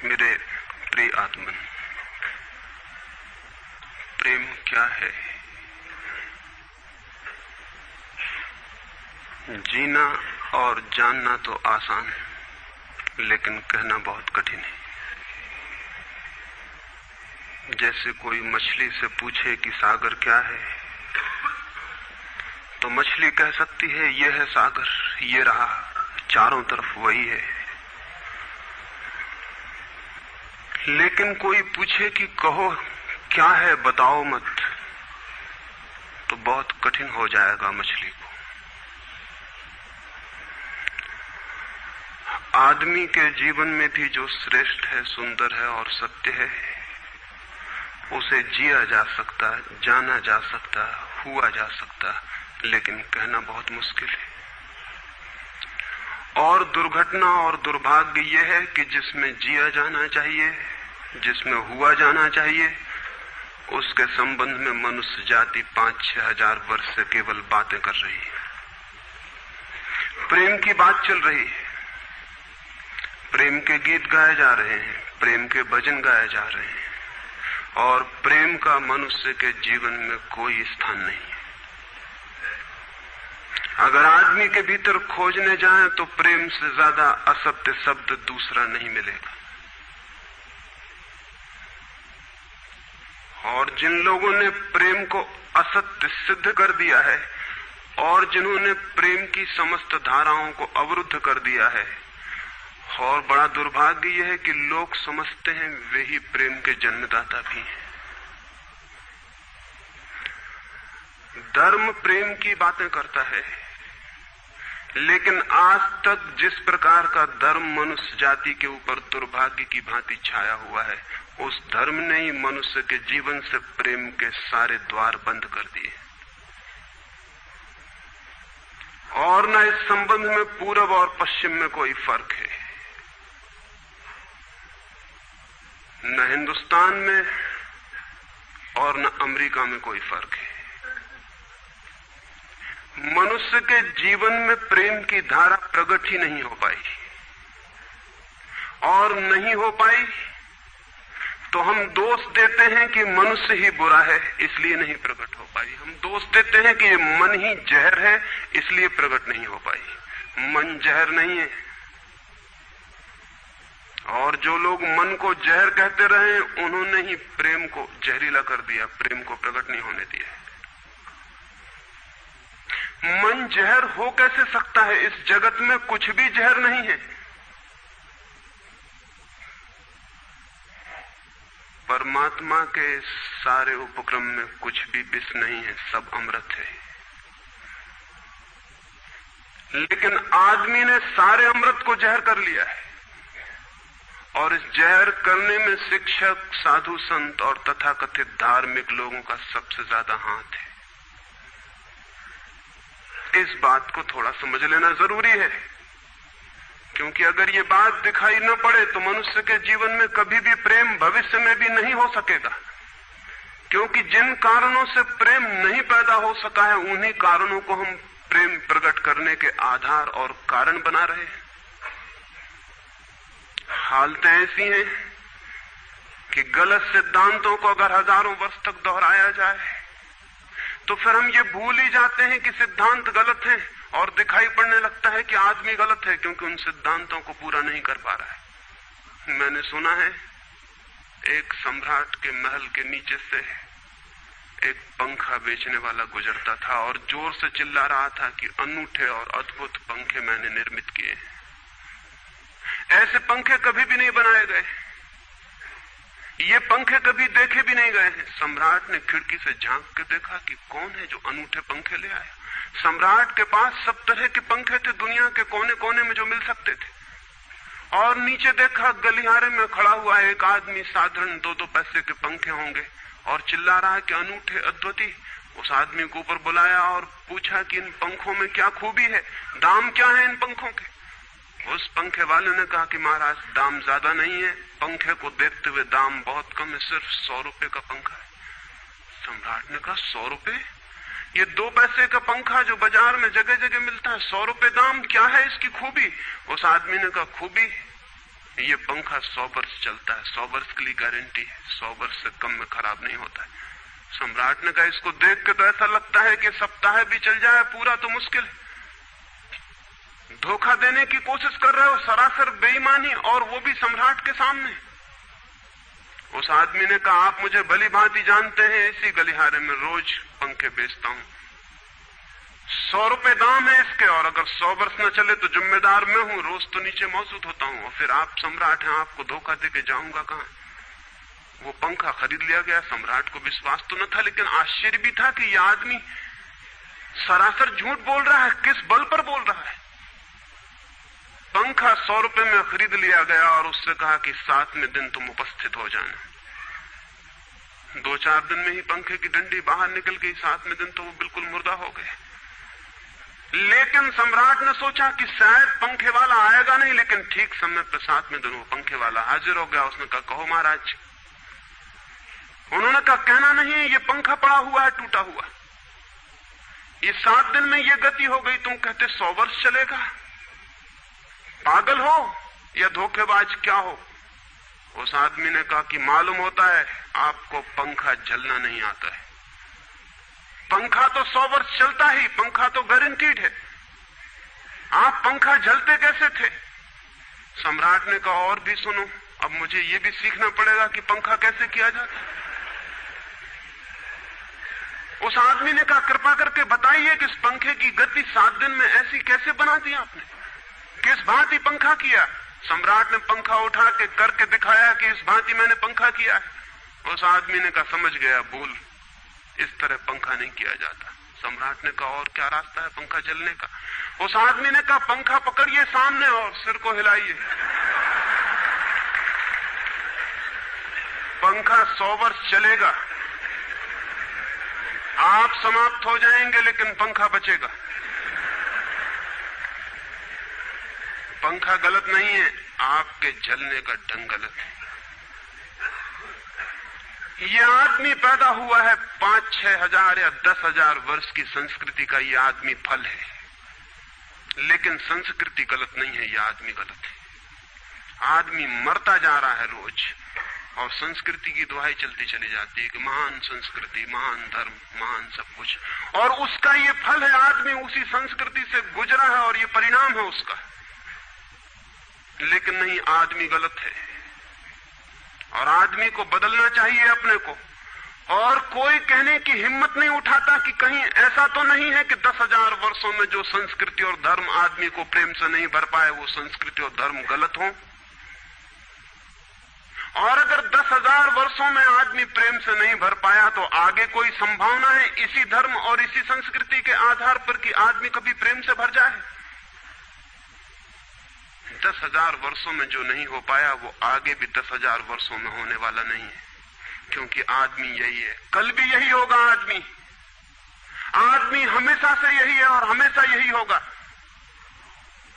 मेरे प्रिय आत्मन, प्रेम क्या है? जीना और जानना तो आसान है, लेकिन कहना बहुत कठिन है। जैसे कोई मछली से पूछे कि सागर क्या है, तो मछली कह सकती है ये है सागर, ये रहा, चारों तरफ वही है। लेकिन कोई पूछे कि कहो क्या है, बताओ मत, तो बहुत कठिन हो जाएगा मछली को। आदमी के जीवन में भी जो श्रेष्ठ है, सुंदर है और सत्य है, उसे जिया जा सकता है, जाना जा सकता है, हुआ जा सकता है, लेकिन कहना बहुत मुश्किल है। और दुर्घटना और दुर्भाग्य यह है कि जिसमें जिया जाना चाहिए, जिसमें हुआ जाना चाहिए, उसके संबंध में मनुष्य जाति 5-6 हजार वर्ष से केवल बातें कर रही है। प्रेम की बात चल रही है, प्रेम के गीत गाए जा रहे हैं, प्रेम के भजन गाए जा रहे हैं, और प्रेम का मनुष्य के जीवन में कोई स्थान नहीं है। अगर आदमी के भीतर खोजने जाएं तो प्रेम से ज्यादा असत्य शब्द दूसरा नहीं मिलेगा। और जिन लोगों ने प्रेम को असत्य सिद्ध कर दिया है और जिन्होंने प्रेम की समस्त धाराओं को अवरुद्ध कर दिया है, और बड़ा दुर्भाग्य यह है कि लोग समझते हैं वे ही प्रेम के जन्मदाता भी हैं। धर्म प्रेम की बातें करता है, लेकिन आज तक जिस प्रकार का धर्म मनुष्य जाति के ऊपर दुर्भाग्य की भांति छाया हुआ है, उस धर्म ने ही मनुष्य के जीवन से प्रेम के सारे द्वार बंद कर दिए। और न इस संबंध में पूरब और पश्चिम में कोई फर्क है, न हिंदुस्तान में और न अमेरिका में कोई फर्क है। मनुष्य के जीवन में प्रेम की धारा प्रकट ही नहीं हो पाई, और नहीं हो पाई तो हम दोष देते हैं कि मनुष्य ही बुरा है, इसलिए नहीं प्रकट हो पाई। हम दोष देते हैं कि ये मन ही जहर है, इसलिए प्रकट नहीं हो पाई। मन जहर नहीं है, और जो लोग मन को जहर कहते रहे, उन्होंने ही प्रेम को जहरीला कर दिया, प्रेम को प्रकट नहीं होने दिया। मन जहर हो कैसे सकता है? इस जगत में कुछ भी जहर नहीं है। परमात्मा के सारे उपक्रम में कुछ भी विष नहीं है, सब अमृत है। लेकिन आदमी ने सारे अमृत को जहर कर लिया है, और इस जहर करने में शिक्षक, साधु संत और तथाकथित धार्मिक लोगों का सबसे ज्यादा हाथ है। इस बात को थोड़ा समझ लेना जरूरी है, क्योंकि अगर ये बात दिखाई न पड़े तो मनुष्य के जीवन में कभी भी प्रेम भविष्य में भी नहीं हो सकेगा। क्योंकि जिन कारणों से प्रेम नहीं पैदा हो सका है, उन्हीं कारणों को हम प्रेम प्रकट करने के आधार और कारण बना रहे हैं। हालतें ऐसी हैं कि गलत सिद्धांतों को अगर हजारों वर्ष तक दोहराया जाए तो फिर हम ये भूल ही जाते हैं कि सिद्धांत गलत हैं, और दिखाई पड़ने लगता है कि आदमी गलत है, क्योंकि उन सिद्धांतों को पूरा नहीं कर पा रहा है। मैंने सुना है एक सम्राट के महल के नीचे से एक पंखा बेचने वाला गुजरता था और जोर से चिल्ला रहा था कि अनूठे और अद्भुत पंखे मैंने निर्मित किए हैं। ऐसे पंखे कभी भी नहीं बनाए गए, ये पंखे कभी देखे भी नहीं गए हैं। सम्राट ने खिड़की से झांक के देखा कि कौन है जो अनूठे पंखे ले आया। सम्राट के पास सब तरह के पंखे थे, दुनिया के कोने कोने में जो मिल सकते थे। और नीचे देखा, गलियारे में खड़ा हुआ एक आदमी, साधारण 2-2 पैसे के पंखे होंगे, और चिल्ला रहा है कि अनूठे, अद्वितीय। उस आदमी को ऊपर बुलाया और पूछा कि इन पंखों में क्या खूबी है, दाम क्या है इन पंखों के? उस पंखे वाले ने कहा कि महाराज, दाम ज्यादा नहीं है, पंखे को देखते हुए दाम बहुत कम है, सिर्फ 100 रुपए का पंखा है। सम्राट ने कहा 100 रुपए? ये 2 पैसे का पंखा जो बाजार में जगह जगह मिलता है, 100 रुपए दाम, क्या है इसकी खूबी? उस आदमी ने कहा खूबी ये पंखा 100 वर्ष चलता है, 100 वर्ष के लिए गारंटी है, 100 वर्ष से कम में खराब नहीं होता है। सम्राट ने कहा इसको देख के तो ऐसा लगता है कि सप्ताह भी चल जाए, पूरा तो मुश्किल है। धोखा देने की कोशिश कर रहे हो, सरासर बेईमानी, और वो भी सम्राट के सामने। उस आदमी ने कहा आप मुझे भली भांति जानते हैं, इसी गलिहारे में रोज पंखे बेचता हूं, 100 रुपए दाम है इसके, और अगर 100 वर्ष न चले तो जिम्मेदार मैं हूं, रोज तो नीचे मौजूद होता हूं, और फिर आप सम्राट हैं, आपको धोखा देके जाऊंगा कहां। वो पंखा खरीद लिया गया। सम्राट को विश्वास तो न था, लेकिन आश्चर्य भी था कि यह आदमी सरासर झूठ बोल रहा है, किस बल पर बोल रहा है। पंखा 100 रुपए में खरीद लिया गया और उससे कहा कि 7वें दिन तुम उपस्थित हो जाना। 2-4 दिन में ही पंखे की डंडी बाहर निकल गई, 7वें दिन तो वो बिल्कुल मुर्दा हो गए। लेकिन सम्राट ने सोचा कि शायद पंखे वाला आएगा नहीं, लेकिन ठीक समय पर 7वें दिन वो पंखे वाला हाजिर हो गया। उसने कहा कहो महाराज। उन्होंने कहा कहना नहीं है, ये पंखा पड़ा हुआ है टूटा हुआ, ये 7 दिन में ये गति हो गई, तुम कहते 100 वर्ष चलेगा। पागल हो या धोखेबाज क्या हो। उस आदमी ने कहा कि मालूम होता है आपको पंखा जलना नहीं आता है, पंखा तो 100 वर्ष चलता ही, पंखा तो गारंटीड है, आप पंखा जलते कैसे थे। सम्राट ने कहा और भी सुनो, अब मुझे ये भी सीखना पड़ेगा कि पंखा कैसे किया जाता है। उस आदमी ने कहा कृपा करके बताइए कि इस पंखे की गति 7 दिन में ऐसी कैसे बना दी आपने, किस भांति पंखा किया। सम्राट ने पंखा उठा के करके दिखाया कि इस भांति मैंने पंखा किया है। उस आदमी ने कहा समझ गया, भूल, इस तरह पंखा नहीं किया जाता। सम्राट ने कहा और क्या रास्ता है पंखा जलने का। उस आदमी ने कहा पंखा पकड़िए सामने और सिर को हिलाइए, पंखा 100 वर्ष चलेगा, आप समाप्त हो जाएंगे लेकिन पंखा बचेगा। पंखा गलत नहीं है, आपके जलने का ढंग गलत है। यह आदमी पैदा हुआ है 5-6 हजार या 10 हजार वर्ष की संस्कृति का, यह आदमी फल है, लेकिन संस्कृति गलत नहीं है, यह आदमी गलत है। आदमी मरता जा रहा है रोज, और संस्कृति की दुहाई चलती चली जाती है कि महान संस्कृति, महान धर्म, महान सब कुछ, और उसका ये फल है। आदमी उसी संस्कृति से गुजरा है और ये परिणाम है उसका। लेकिन नहीं, आदमी गलत है और आदमी को बदलना चाहिए अपने को। और कोई कहने की हिम्मत नहीं उठाता कि कहीं ऐसा तो नहीं है कि 10,000 वर्षों में जो संस्कृति और धर्म आदमी को प्रेम से नहीं भर पाए, वो संस्कृति और धर्म गलत हो। और अगर 10,000 वर्षों में आदमी प्रेम से नहीं भर पाया, तो आगे कोई संभावना है इसी धर्म और इसी संस्कृति के आधार पर कि आदमी कभी प्रेम से भर जाए। 10,000 वर्षों में जो नहीं हो पाया, वो आगे भी 10,000 वर्षों में होने वाला नहीं है, क्योंकि आदमी यही है, कल भी यही होगा। आदमी हमेशा से यही है और हमेशा यही होगा।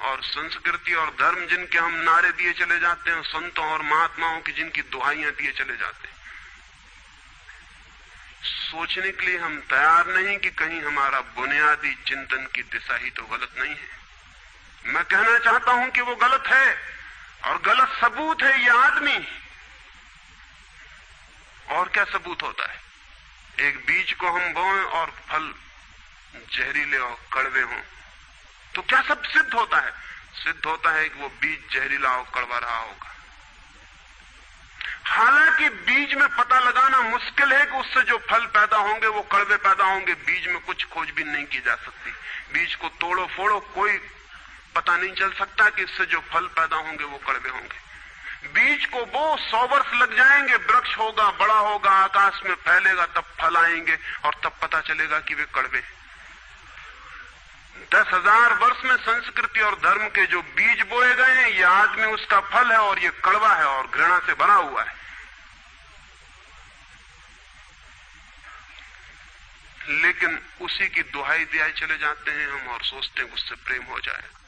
और संस्कृति और धर्म जिनके हम नारे दिए चले जाते हैं, संतों और महात्माओं की जिनकी दुहाइयां दिए चले जाते हैं, सोचने के लिए हम तैयार नहीं कि कहीं हमारा बुनियादी चिंतन की दिशा ही तो गलत नहीं है। मैं कहना चाहता हूं कि वो गलत है, और गलत सबूत है ये आदमी। और क्या सबूत होता है? एक बीज को हम बोएं और फल जहरीले और कड़वे हों, तो क्या सब सिद्ध होता है? सिद्ध होता है कि वो बीज जहरीला और कड़वा रहा होगा। हालांकि बीज में पता लगाना मुश्किल है कि उससे जो फल पैदा होंगे वो कड़वे पैदा होंगे। बीज में कुछ खोजबीन नहीं की जा सकती। बीज को तोड़ो फोड़ो, कोई पता नहीं चल सकता कि इससे जो फल पैदा होंगे वो कड़वे होंगे। बीज को वो 100 वर्ष लग जाएंगे, वृक्ष होगा, बड़ा होगा, आकाश में फैलेगा, तब फल आएंगे और तब पता चलेगा कि वे कड़वे। 10,000 वर्ष में संस्कृति और धर्म के जो बीज बोए गए हैं, ये आदमी उसका फल है और ये कड़वा है और घृणा से भरा हुआ है। लेकिन उसी की दुहाई दिए चले जाते हैं हम और सोचते हैं उससे प्रेम हो जाएगा।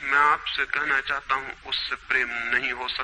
मैं आपसे कहना चाहता हूं उससे प्रेम नहीं हो सकता।